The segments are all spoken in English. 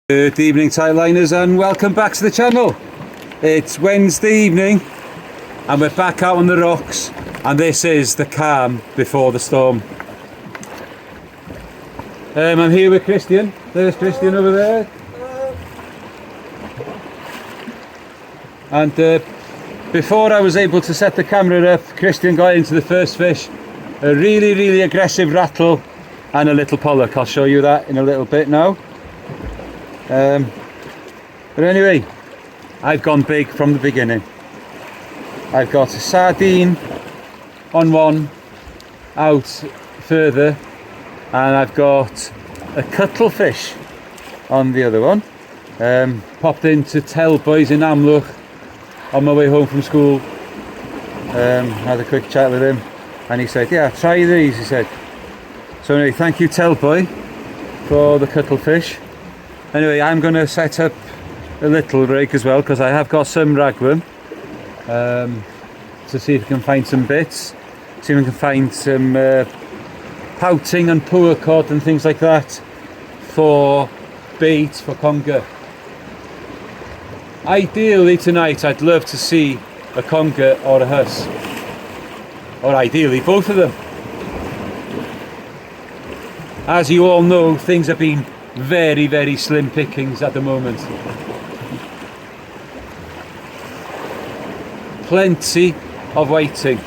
Good evening, Tightliners, and welcome back to the channel. It's Wednesday evening and we're back out on the rocks, and this is the calm before the storm. I'm here with Kristian. There's Kristian over there. And before I was able to set the camera up, Kristian got into the first fish. A really aggressive rattle and a little pollock. I'll show you that in a little bit now. But anyway, I've gone big from the beginning. I've got a sardine on one out further, and I've got a cuttlefish on the other one. Popped into Tell Boys in Amlwch on my way home from school. Had a quick chat with him and he said, yeah, try these, he said. So anyway, thank you Tell Boy for the cuttlefish. Anyway, I'm going to set up a little rig as well, because I have got some ragworm, to see if we can find some bits, see if we can find some pouting and poor cod and things like that for bait for conger. Ideally tonight I'd love to see a conger or a huss, or ideally both of them. As you all know, things have been very slim pickings at the moment. Plenty of whiting.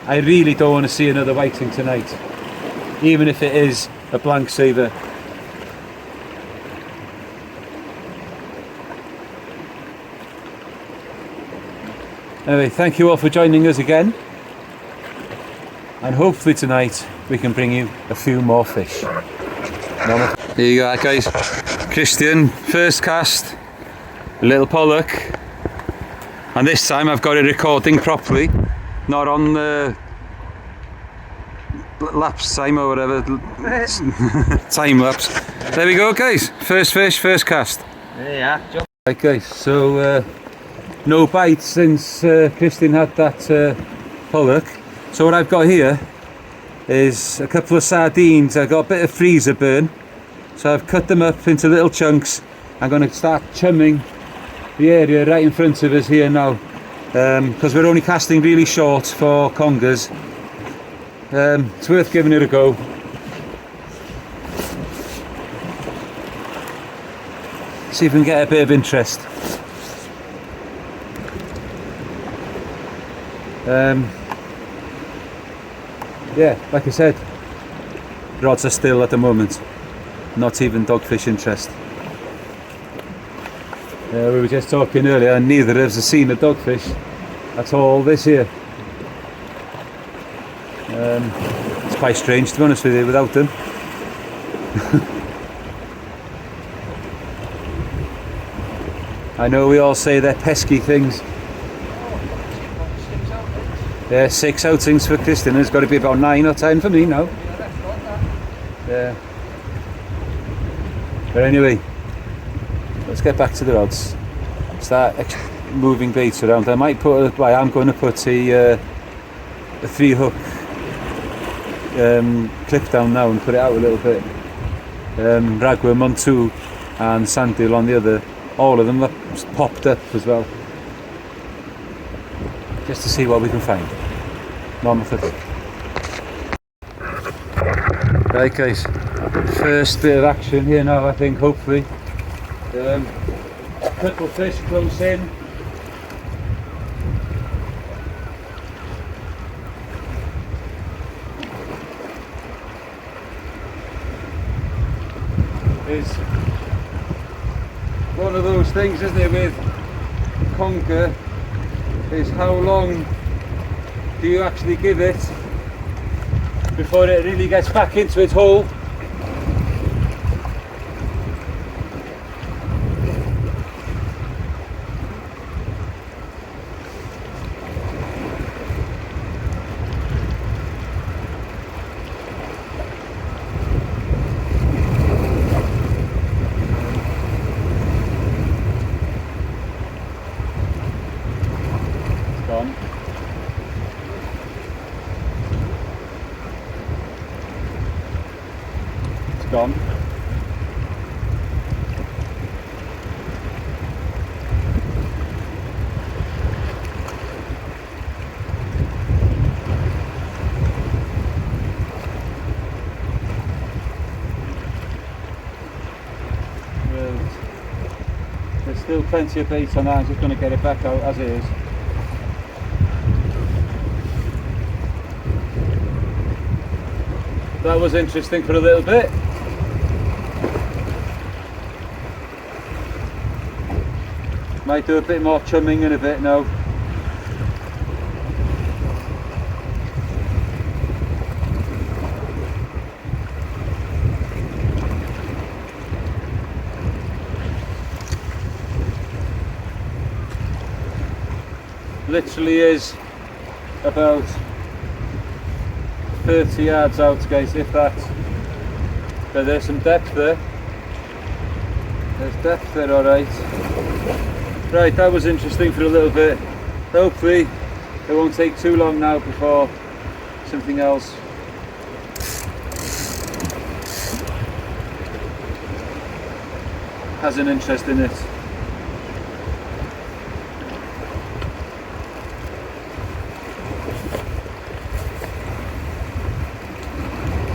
I really don't want to see another whiting tonight, even if it is a blank saver. Anyway, thank you all for joining us again, and hopefully tonight we can bring you a few more fish. There you go guys, Kristian, first cast, a little pollock, and this time I've got it recording properly, not on the lapse time or whatever, time lapse. There we go guys, first fish, first cast. Yeah. Right guys, so no bites since Kristian had that pollock. So what I've got here is a couple of sardines. I've got a bit of freezer burn, so I've cut them up into little chunks. I'm going to start chumming the area right in front of us here now, because we're only casting really short for congers. It's worth giving it a go. See if we can get a bit of interest. Yeah, like I said, rods are still at the moment, not even dogfish interest. We were just talking earlier, and neither of us have seen a dogfish at all this year. It's quite strange, to be honest with you, without them. I know we all say they're pesky things. Yeah, 6 outings for Kristian. There's got to be about 9 or 10 for me now. Yeah. But anyway, let's get back to the rods. Start moving baits around. I might put. I'm going to put a 3-hook clip down now and put it out a little bit. Ragworm on 2 and sandeel on the other. All of them are popped up as well, just to see what we can find. Normal fish. Right guys, first bit of action here now, I think, hopefully. Cuttlefish close in. It's one of those things, isn't it, with conger, is how long do you actually give it before it really gets back into its hole. It's gone. Gone. still plenty of bait on that. I'm just going to get it back out as it is. That was interesting for a little bit. Might do a bit more chumming in a bit now. Literally is about 30 yards out, guys, if that. But there's some depth there. There's depth there, alright. Right, that was interesting for a little bit. Hopefully it won't take too long now before something else has an interest in it.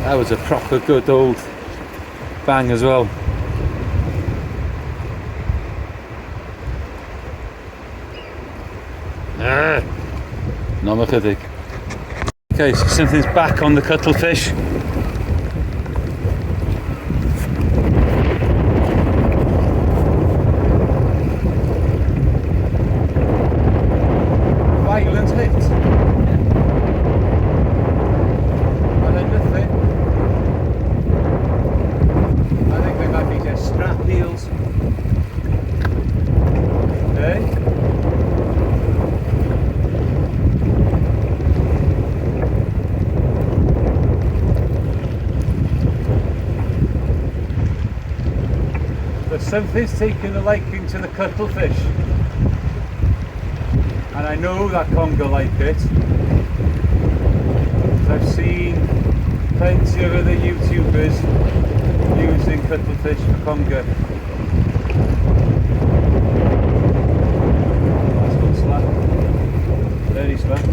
That was a proper good old bang as well. Not much of it. Okay, so something's back on the cuttlefish. Violent hit. And then nothing. I think they might be just strap eels. Okay. Something's taken a liking to the cuttlefish, and I know that conger like it. I've seen plenty of other YouTubers using cuttlefish for conger. That's good slap. Very slap.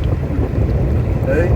Hey?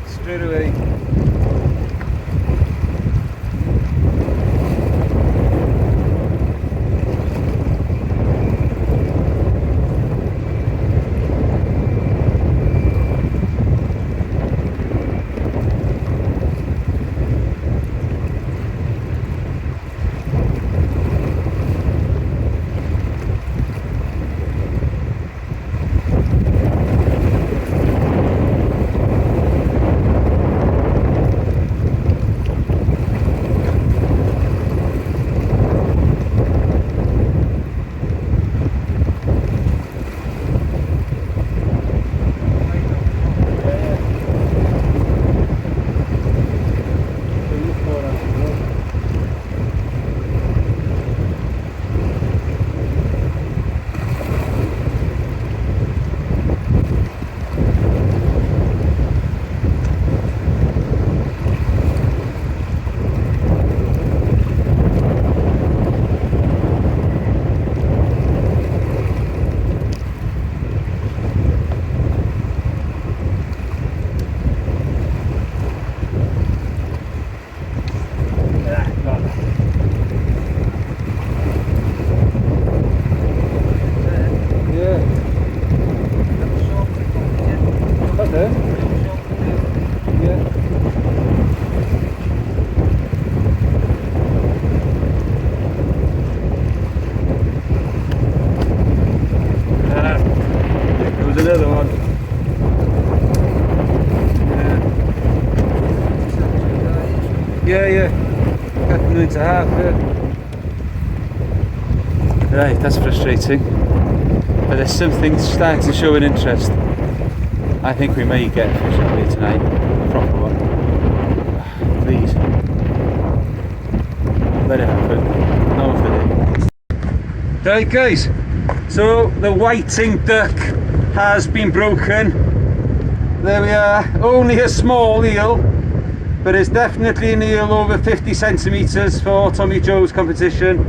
Straight away. Another one. Yeah, cutting them into half. Yeah. Right, that's frustrating. But there's something starting to show an interest. I think we may get a fish out here tonight, a proper one. Please, let it happen. No one for it. Right, guys. So the whiting duck has been broken. There we are, only a small eel, but it's definitely an eel over 50 centimetres for Tommy Joe's competition,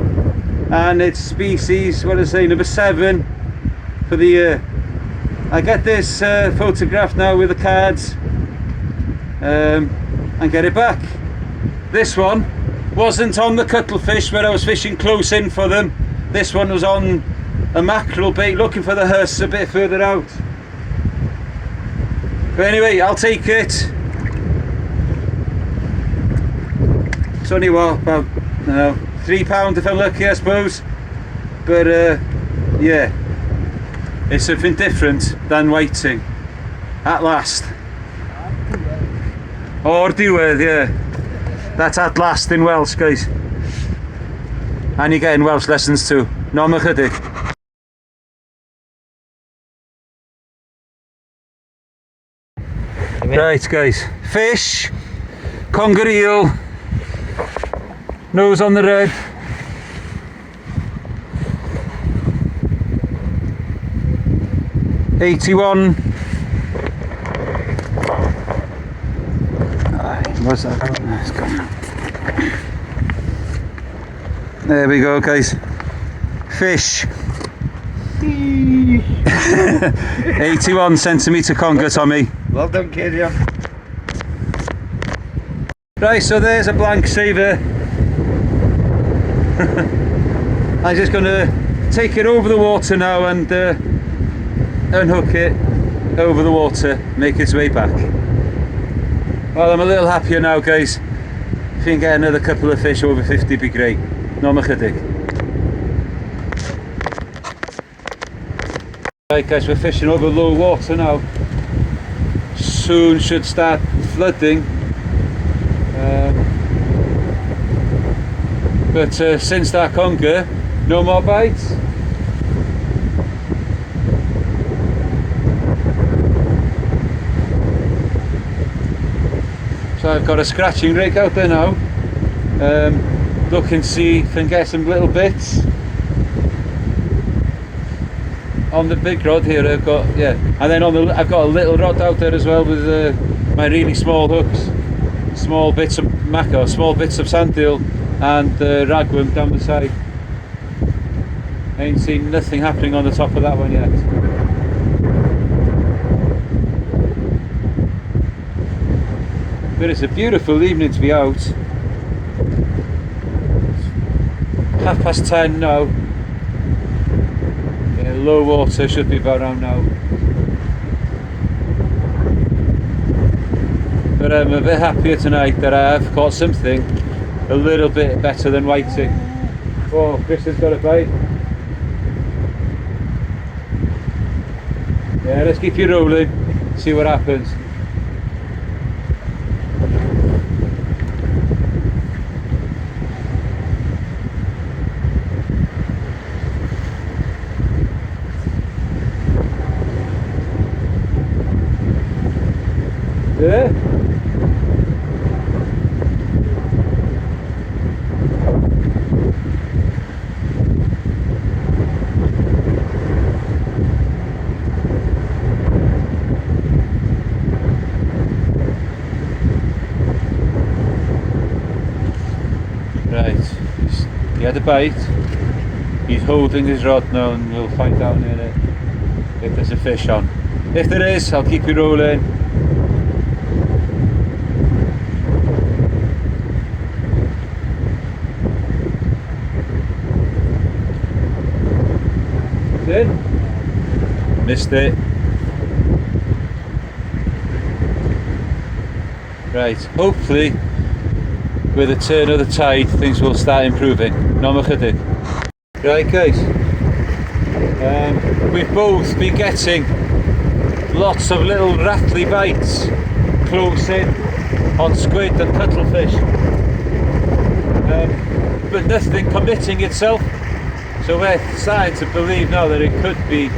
and it's species, what did I say, number 7 for the year. I get this photograph now with the cards and get it back. This one wasn't on the cuttlefish where I was fishing close in for them. This one was on a mackerel bait looking for the huss a bit further out. But anyway, I'll take it. It's only what, about, I don't know, £3 if I'm lucky, I suppose. But yeah, it's something different than whiting. At last. O'r diwedd, yeah. That's at last in Welsh, guys. And you're getting Welsh lessons too. No, ma chydig. Right, guys. Fish, conger eel, nose on the red. $81. What's that? There we go, guys. Fish. 81 centimetre conger, Tommy. Well done, kid, yeah. Right, so there's a blank saver. I'm just going to take it over the water now and unhook it over the water, make its way back. Well, I'm a little happier now, guys. If you can get another couple of fish over 50, be great. No ma chydig. Right, guys, we're fishing over low water now. Soon should start flooding. But since that conger, no more bites. So I've got a scratching rig out there now. Look and see if I can get some little bits. On the big rod here I've got, yeah, and then on the, I've got a little rod out there as well with my really small hooks. Small bits of mackerel, small bits of sand eel and ragworm down the side. I ain't seen nothing happening on the top of that one yet. But it's a beautiful evening to be out. 10:30 now. Yeah, low water should be about around now. But I'm a bit happier tonight that I have caught something a little bit better than whiting. Oh, Chris has got a bite. Yeah, let's keep you rolling, see what happens. Yeah. Right, he had a bite. He's holding his rod now and we'll find out in a minute if there's a fish on. If there is, I'll keep you rolling. Missed it. Right, hopefully with the turn of the tide things will start improving. No ma chydig. Right, guys, we've both been getting lots of little rattly bites close in on squid and cuttlefish, but nothing committing itself. So we're starting to believe now that it could be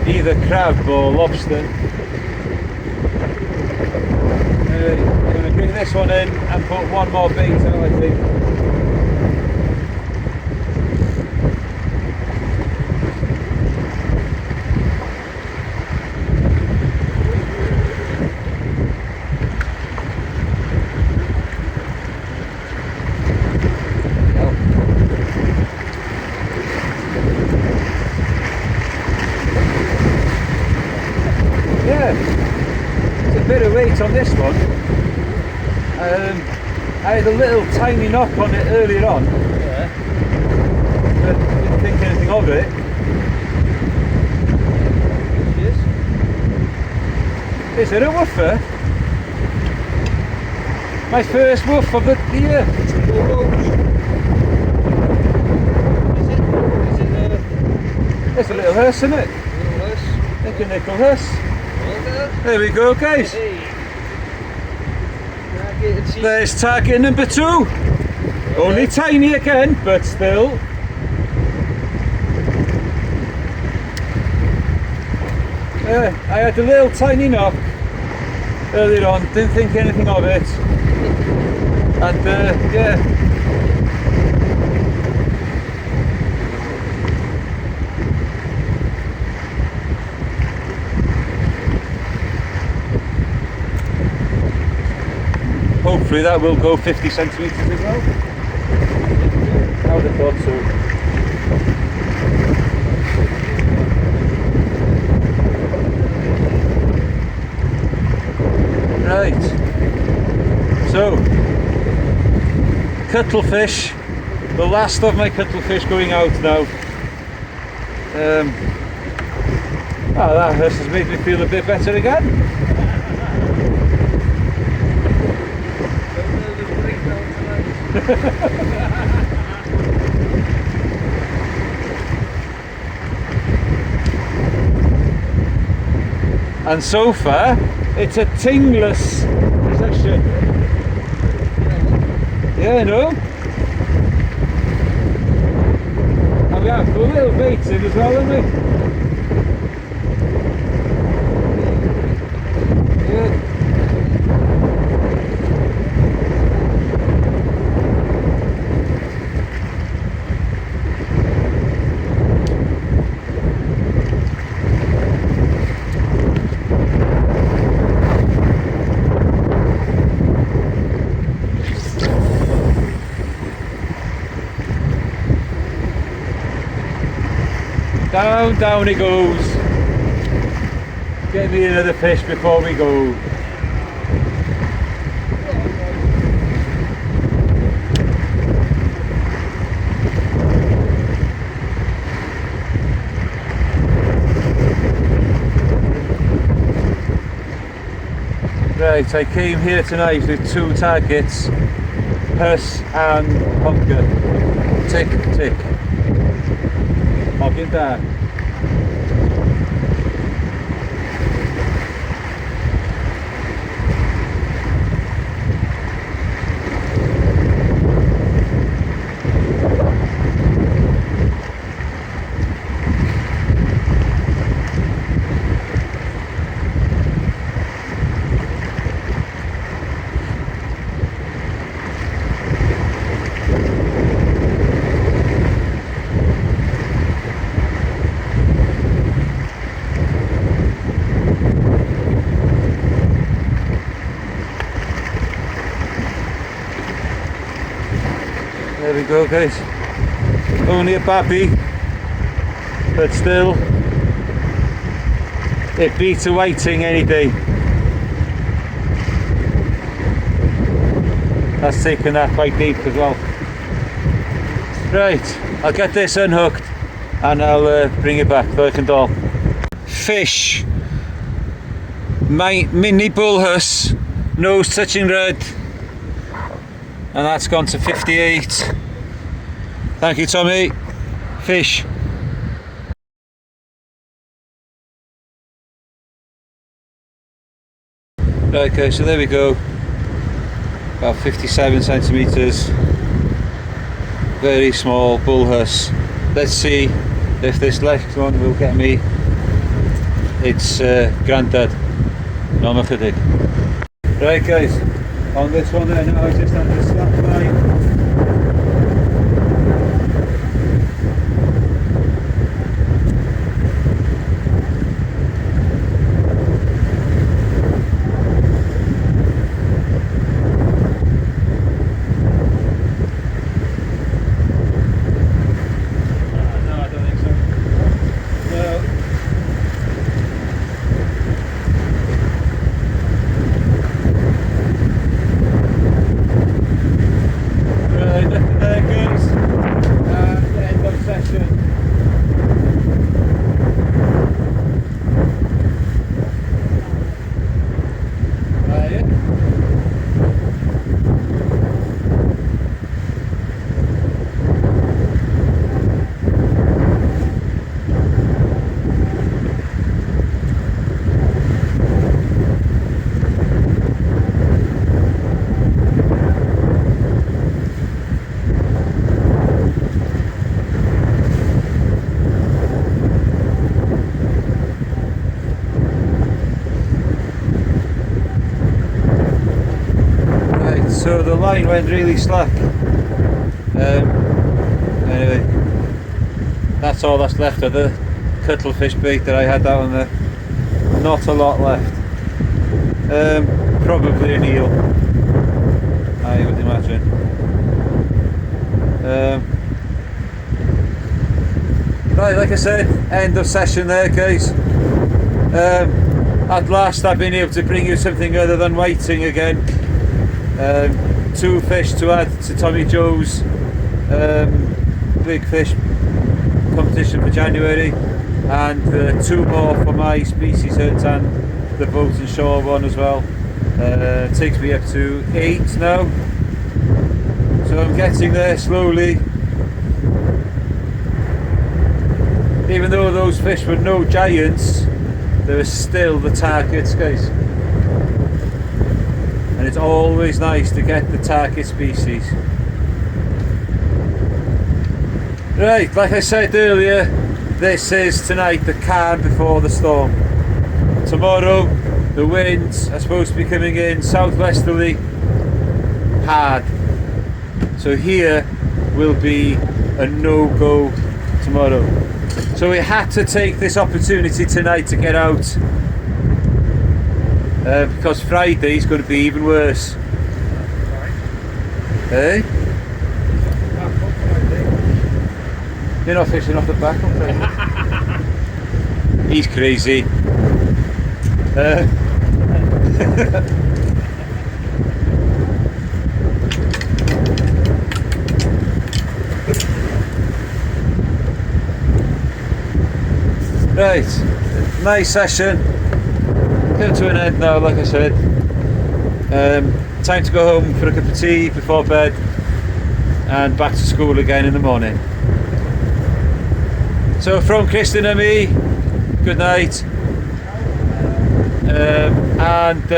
either crab or lobster. I'm going to bring this one in and put one more bait out, I think. I had a little tiny knock on it earlier on, Yeah. but didn't think anything of it. Yes. Is it a woofer? My first woof of the year. It's a little huss, isn't it? Like a nickel huss. There we go, guys. There's target number 2. Only tiny again, but still. I had a little tiny knock earlier on, didn't think anything of it. And yeah. Hopefully that will go 50 centimetres as well. I would have thought so. Right. So, cuttlefish. The last of my cuttlefish going out now. Oh, that has made me feel a bit better again. And so far, it's a tingless session. Yeah, no? And we have got little baits in as well, haven't we? Yeah. Down, down he goes. Get me another fish before we go. Right, I came here tonight with 2 targets, huss and conger. Tick, tick. Hogyn da. There we go, guys. Only a babby, but still, it beats a whiting any day. That's taken that quite deep as well. Right, I'll get this unhooked and I'll bring it back so I can doll. Fish. My mini bull huss, nose touching red. And that's gone to 58. Thank you, Tommy. Fish. Right, okay, so there we go. About 57 centimetres. Very small bull huss. Let's see if this next one will get me its granddad. No, I'm kidding. Right, guys. On this one there now, I just have to slack line. line went really slack. Anyway, that's all that's left of the cuttlefish bait that I had out on there. Not a lot left. Probably an eel, I would imagine. Right, like I said, end of session there, guys. At last I've been able to bring you something other than whiting again. 2 fish to add to Tommy Joe's big fish competition for January, and 2 more for my species hunt and the boat and shore one as well. Takes me up to 8 now, so I'm getting there slowly. Even though those fish were no giants, they were still the targets, guys. And it's always nice to get the target species. Right, like I said earlier, this is tonight the calm before the storm. Tomorrow the winds are supposed to be coming in southwesterly hard. So here will be a no-go tomorrow. So we had to take this opportunity tonight to get out, because Friday is going to be even worse. Hey? You're not fishing off the back, okay? He's crazy. Right, nice session. Come to an end now, like I said. Time to go home for a cup of tea before bed, and back to school again in the morning. So from Kristian and me, good night. And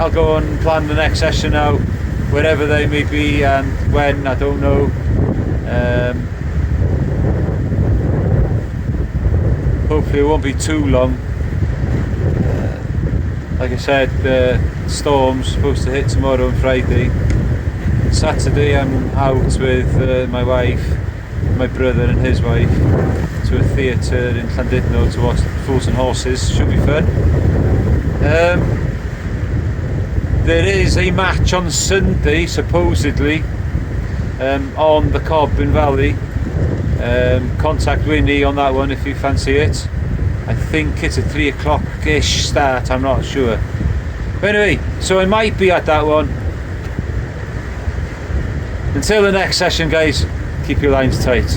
I'll go and plan the next session now, wherever they may be and when, I don't know. Hopefully it won't be too long. Like I said, the storm's supposed to hit tomorrow and Friday. Saturday I'm out with my wife, my brother and his wife, to a theatre in Llandudno to watch Fools and Horses. Should be fun. There is a match on Sunday, supposedly, on the Cobb in Valley. Contact Winnie on that one if you fancy it. I think it's a 3 o'clock-ish start, I'm not sure. But anyway, so I might be at that one. Until the next session, guys, keep your lines tight.